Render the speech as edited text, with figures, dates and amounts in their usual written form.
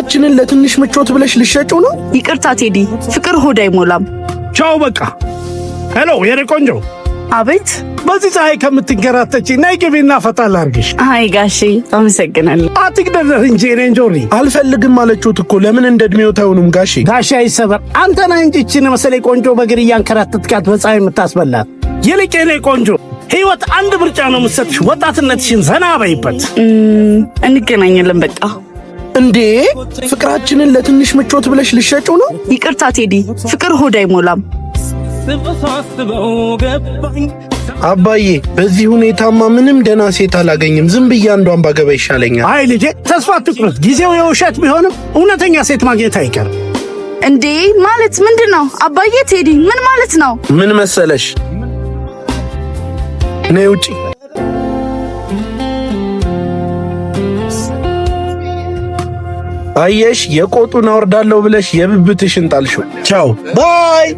ፍቅራችንን ለትንሽ ምቾት ብለሽ ልሸጪው ነው? ይቅርታ ቴዲ፣ ፍቅር ሆድ አይሞላም። ቻው በቃ። ሄሎ የኔ ቆንጆ። አቤት። በዚህ ፀሐይ ከምትንከራተቺ ነይ ግቢና ፈታ ላድርግሽ። አይ ጋሼ አመሰግናለሁ። አትግደርደር እንጂ እኔ እንጆሪ። አልፈልግም አለችሁት እኮ ለምን እንደ ዕድሜው ታዩንም ጋሼ። ጋሼ አይሰበር። አንተ ነህ እንጂ እችን መሰለኝ ቆንጆ በእግር እያንከራተትካት በፀሐይ የምታስበላት። ይልቅ የኔ ቆንጆ ሕይወት አንድ ምርጫ ነው የምትሰጥሽ። ወጣትነትሽን ዘና በይበት። እንገናኛለን በቃ። እንዴ ፍቅራችንን ለትንሽ ምቾት ብለሽ ልሸጪው ነው? ይቅርታ ቴዲ፣ ፍቅር ሆድ አይሞላም። አባዬ በዚህ ሁኔታማ ምንም ደህና ሴት አላገኝም። ዝም ብዬ አንዷን ባገባ ይሻለኛል። አይ ልጄ ተስፋ አትቁረጥ። ጊዜው የውሸት ቢሆንም እውነተኛ ሴት ማግኘት አይቀርም። እንዴ ማለት ምንድን ነው አባዬ? ቴዲ ምን ማለት ነው? ምን መሰለሽ፣ ነይ ውጪ። አየሽ የቆጡን አወርዳለሁ ብለሽ የብብትሽን ጣልሽው። ቻው ባይ።